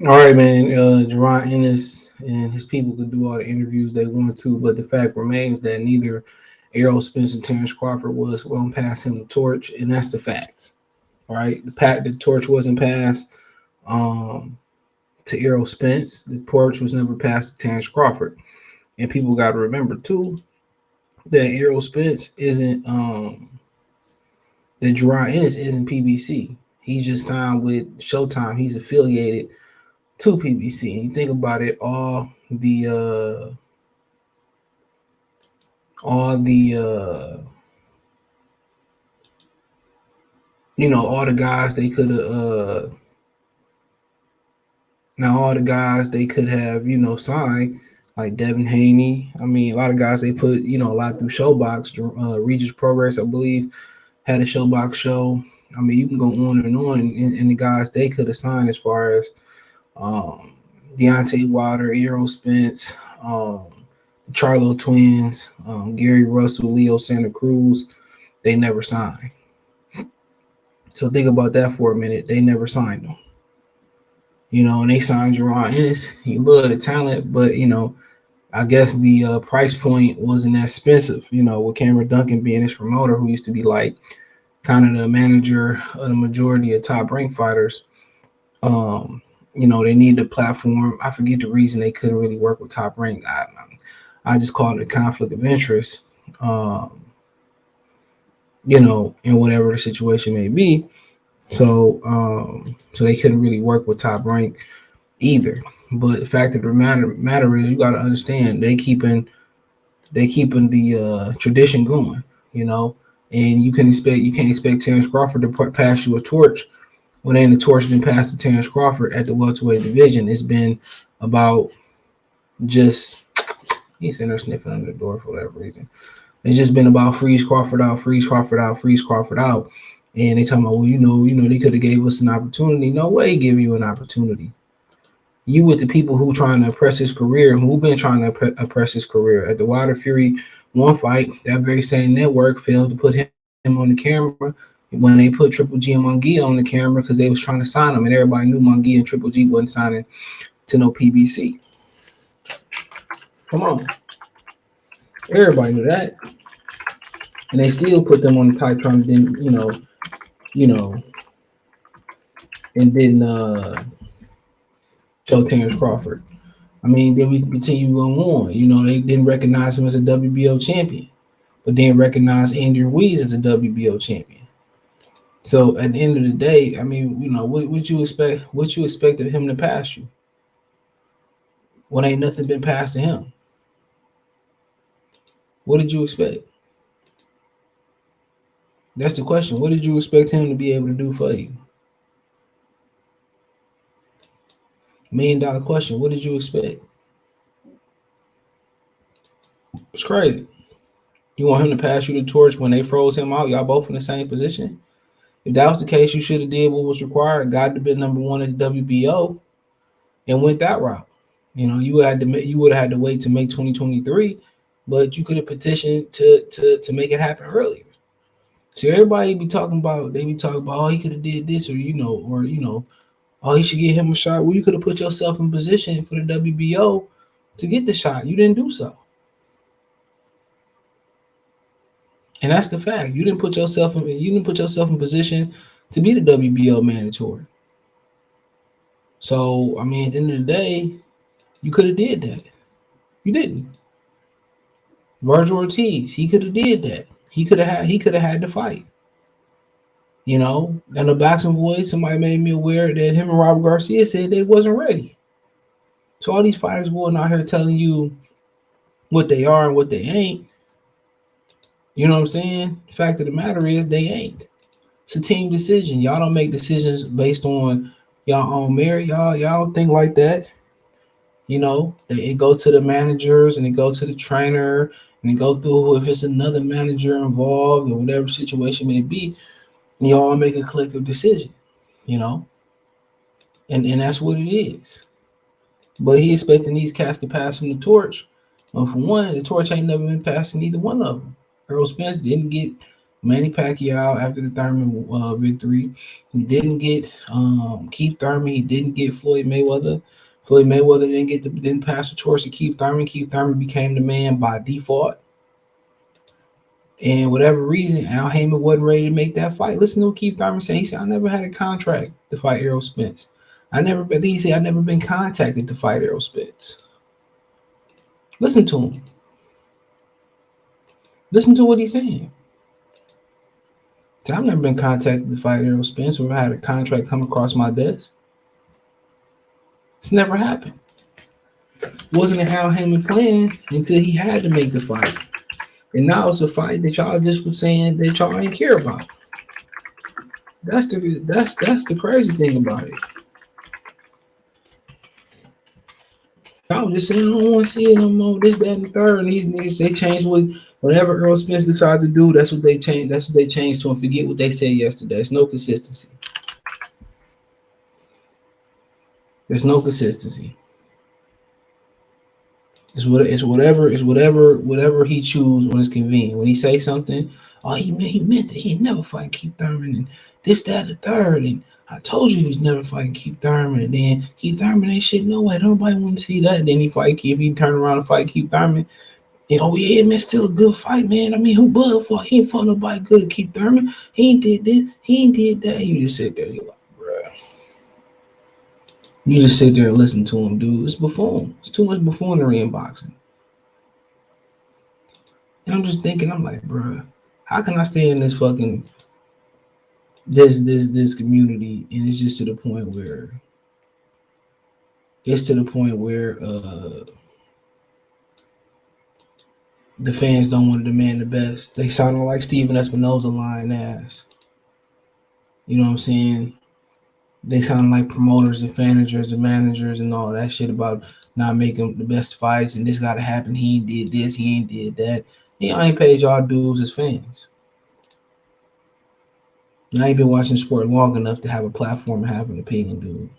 All right, man. Jaron Ennis and his people could do all the interviews they want to, but the fact remains that neither Errol, Spence, and Terence Crawford was going to pass him the torch, and that's the fact. All right, the torch wasn't passed um, to Errol Spence. The torch was never passed to Terence Crawford, and people got to remember too that Errol Spence isn't that Jaron Ennis isn't PBC. He just signed with Showtime. He's affiliated to PBC. And you think about it, all the all the guys they could have now all the guys they could have signed like Devin Haney. I mean, a lot of guys they put a lot through Showbox. Regis Progress, I believe, had a Showbox show. I mean, you can go on and on, and the guys they could have signed as far as Deontay Wilder, Errol Spence, the Charlo twins, Gary Russell, Leo Santa Cruz, they never signed. So think about that for a minute. They never signed them. And they signed Jaron Ennis. He loved the talent, but I guess the price point wasn't that expensive. With Cameron Duncan being his promoter, who used to be like kind of the manager of the majority of top rank fighters. They need a platform. I forget the reason they couldn't really work with Top Rank. I just call it a conflict of interest, in whatever the situation may be. So they couldn't really work with Top Rank either. But the fact of the matter is, you got to understand they keeping the tradition going, and you can't expect Terence Crawford to pass you a torch when ain't the torch been passed to Terence Crawford at the welterweight division. It's been about just he's in there sniffing under the door for whatever reason. It's just been about freeze Crawford out, freeze Crawford out, freeze Crawford out. And they talking about, well, they could have gave us an opportunity. No way give you an opportunity. You with the people who trying to oppress his career, who been trying to oppress his career. At the Wilder Fury one fight, that very same network failed to put him on the camera when they put Triple G and Munguia on the camera because they was trying to sign him, and everybody knew Munguia and Triple G wasn't signing to no PBC. Come on. Everybody knew that. And they still put them on the tight trying to and didn't show Terence Crawford. I mean, then we continue going on. They didn't recognize him as a WBO champion, but didn't recognize Andy Ruiz as a WBO champion. So at the end of the day, I mean, what you expect? What you expect of him to pass you? When ain't nothing been passed to him? What did you expect? That's the question. What did you expect him to be able to do for you? $1 million question. What did you expect? It's crazy. You want him to pass you the torch when they froze him out? Y'all both in the same position? If that was the case, you should have did what was required, got to be number one at the WBO, and went that route. You would have had to wait to May 2023, but you could have petitioned to make it happen earlier. So everybody be talking about, oh, he could have did this, or oh, he should give him a shot. Well, you could have put yourself in position for the WBO to get the shot. You didn't do so. And that's the fact. You didn't put yourself in position to be the WBO mandatory. So, I mean, at the end of the day, you could have did that. You didn't. Virgil Ortiz, he could have did that. He could have had the fight. And the boxing voice, somebody made me aware that him and Robert Garcia said they wasn't ready. So all these fighters going out here telling you what they are and what they ain't. You know what I'm saying? The fact of the matter is they ain't. It's a team decision. Y'all don't make decisions based on y'all own merit. Y'all don't think like that. It go to the managers and it go to the trainer and it go through if it's another manager involved or whatever situation may be. Y'all make a collective decision, and that's what it is. But he expecting these cats to pass him the torch. Well, for one, the torch ain't never been passed to neither one of them. Errol Spence didn't get Manny Pacquiao after the Thurman victory. He didn't get Keith Thurman. He didn't get Floyd Mayweather. Floyd Mayweather didn't pass the torch to Keith Thurman. Keith Thurman became the man by default. And whatever reason, Al Heyman wasn't ready to make that fight. Listen to what Keith Thurman said. He said, "I never had a contract to fight Errol Spence. I think he said, I've never been contacted to fight Errol Spence." Listen to him. Listen to what he's saying. I've never been contacted to fight Errol Spence or had a contract come across my desk. It's never happened. Wasn't a Al Heyman plan until he had to make the fight. And now it's a fight that y'all just was saying that y'all didn't care about. That's the crazy thing about it. Y'all just saying, I don't want to see it no more. This, that, and the third. And these niggas, they change whatever Errol Spence decided to do. That's what they change. That's what they changed to, and forget what they said yesterday. There's no consistency. There's no consistency. It's whatever he chooses when it's convenient. When he say something, oh, he meant it. He never fighting Keith Thurman and this, that, the third. And I told you he was never fighting Keith Thurman. And then Keith Thurman ain't shit no way. Nobody want to see that. And then he fight Keith. He turn around and fight Keith Thurman. And oh yeah, man, still a good fight, man. I mean, who Bud fought? He ain't fought nobody good at Keith Thurman. He ain't did this. He ain't did that. You just sit there. You're like, bruh. You just sit there and listen to him, dude. It's buffoon. It's too much buffoonery in boxing. And I'm just thinking, I'm like, bruh, how can I stay in this fucking this community? And it's just to the point where the fans don't want to demand the best. They sound like Steven Espinoza lying ass. You know what I'm saying? They sound like promoters and managers and all that shit about not making the best fights and this got to happen. He ain't did this. He ain't did that. Y'all ain't paid y'all dues as fans. I ain't been watching sport long enough to have a platform and have an opinion, dude.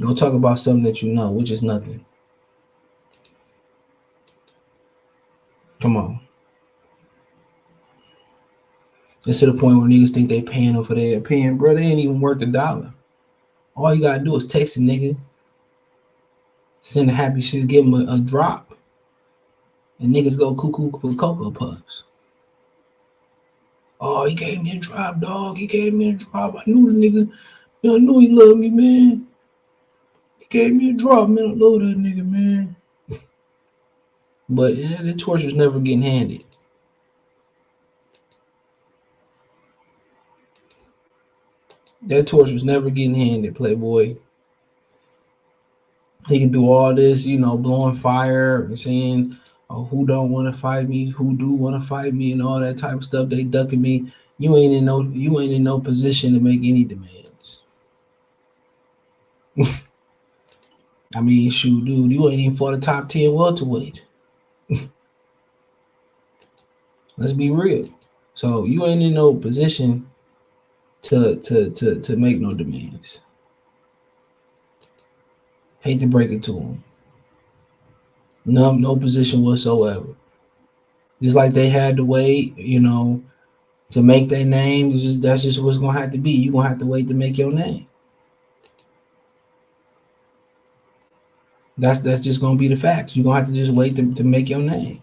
Don't talk about something that you know, which is nothing. Come on. It's to the point where niggas think they paying them for their opinion. Bro, they ain't even worth $1. All you gotta do is text a nigga, send a happy shit, give him a drop, and niggas go cuckoo with Cocoa Puffs. Oh, he gave me a drop, dog. He gave me a drop. I knew the nigga. I knew he loved me, man. He gave me a drop, man. I love that nigga, man. But the torch was never getting handed. That torch was never getting handed, Playboy. He can do all this, blowing fire and saying, oh, who don't want to fight me, who do want to fight me, and all that type of stuff. They ducking me. You ain't in no position to make any demands. I mean, shoot, dude, you ain't even fought a top 10 welterweight. Let's be real. So you ain't in no position to make no demands. Hate to break it to him. No position whatsoever. Just like they had to wait, to make their name. That's just what's gonna have to be. You're gonna have to wait to make your name. That's just gonna be the facts. You're gonna have to just wait to make your name.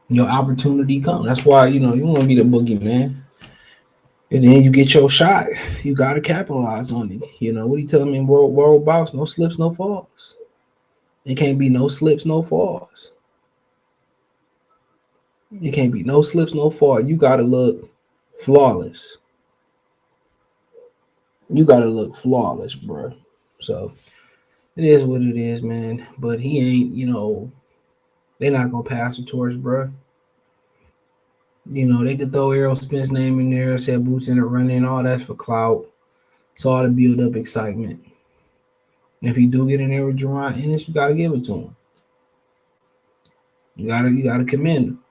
Your opportunity comes. That's why you want to be the boogeyman. And then you get your shot. You gotta capitalize on it. What are you telling me in World Box? No slips, no falls. It can't be no slips, no falls. It can't be no slips, no falls. You gotta look flawless. You gotta look flawless, bro. So it is what it is, man. But he ain't, they're not gonna pass the torch, bro. They could throw Errol Spence's name in there, say boots in the running, all that's for clout. It's all to build up excitement. And if you do get in there with Jaron Ennis, you gotta give it to him. You gotta commend him.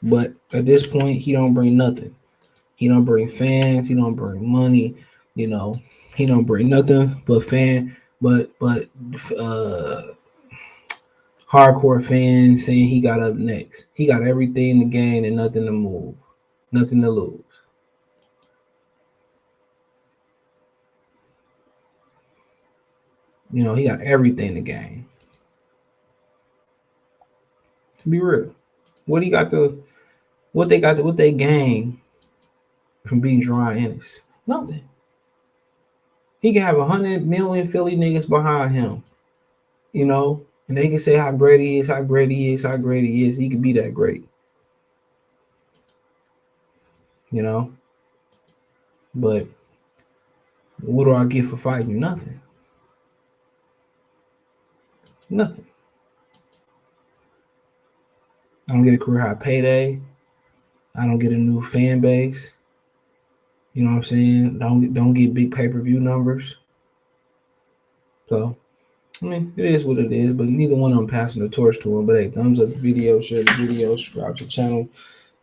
But at this point, he don't bring nothing. He don't bring fans. He don't bring money. He don't bring nothing but hardcore fans saying he got up next. He got everything to gain and nothing to move, nothing to lose. You know, he got everything to gain. To be real, what he got to, what they gain from beating Jaron Ennis? Nothing. He can have 100 million Philly niggas behind him, you know, and they can say how great he is, how great he is, how great he is. He could be that great, you know. But what do I get for fighting? Nothing. Nothing. I don't get a career high payday. I don't get a new fan base. You know what I'm saying? Don't get big pay-per-view numbers. So I mean, it is what it is, but neither one of them passing the torch to him. But hey, thumbs up the video, share the video, subscribe to the channel.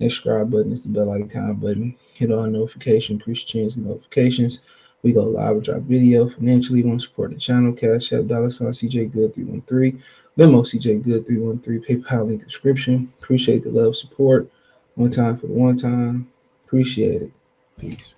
Next subscribe button is the bell icon button. Hit on notification, increase your chance of notifications. We go live with our video. Financially, want to support the channel, Cash App, $ CJ Good 313, Venmo CJ Good 313, PayPal link description. Appreciate the love, support. One time for the one time. Appreciate it. Peace.